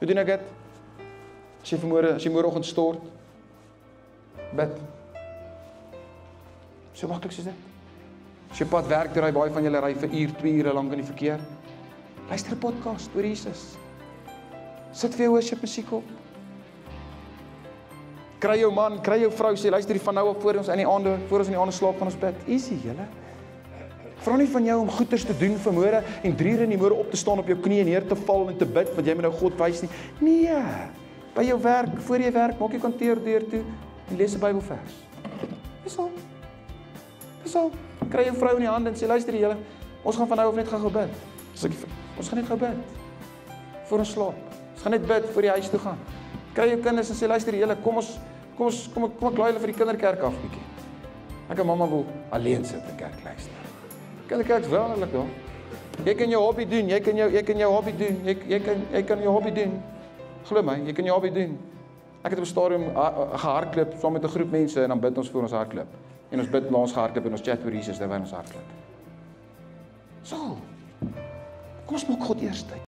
Hoe doen ek dit? As jy môreoggend stort, bid. So maklik soos dit. As jy pad werk, draai baie van julle ry vir uur, 2 ure lank in die verkeer. Luister 'n podcast oor Jesus. Sit vir jou worship musiek op. Kry jou man, kry jou vrou, sê luister van nou af voor ons in die aande slaap van ons bed. Easy, julle. Vra nie van jou om goeders te doen vanmôre en 3 uur in die môre op te staan op jou knieë neer te val en te bid, want jy moet nou God wys nie. Nee. By jou werk, voor jy werk, maak jou kantoordeur toe en lees 'n Bybelvers. Dis al. Dis al. Kry jou vrou in die hand en sê luister julle, ons gaan van nou af net gaan bid. Ons gaan net gaan bid. Voor ons slaap. Ons gaan net bid voor die huis toe gaan. Kry jou kinders en sê luister julle, kom ek laai hulle vir die kinderkerk af bietjie. Ek en mamma wil alleen sit in kerk luister. Kinderkerk is wonderlik hoor. Jy kan jou hobby doen, jy kan jou hobby doen. Jy kan jou hobby doen. Glo my, jy kan jou hobby doen. Ek het op 'n stadium gehardloop saam met 'n groep mense en dan bid ons voor ons hardloop. En ons bid na ons gehardloop en ons chat oor Jesus terwyl ons hardloop. So. Kom ons maak God eerste.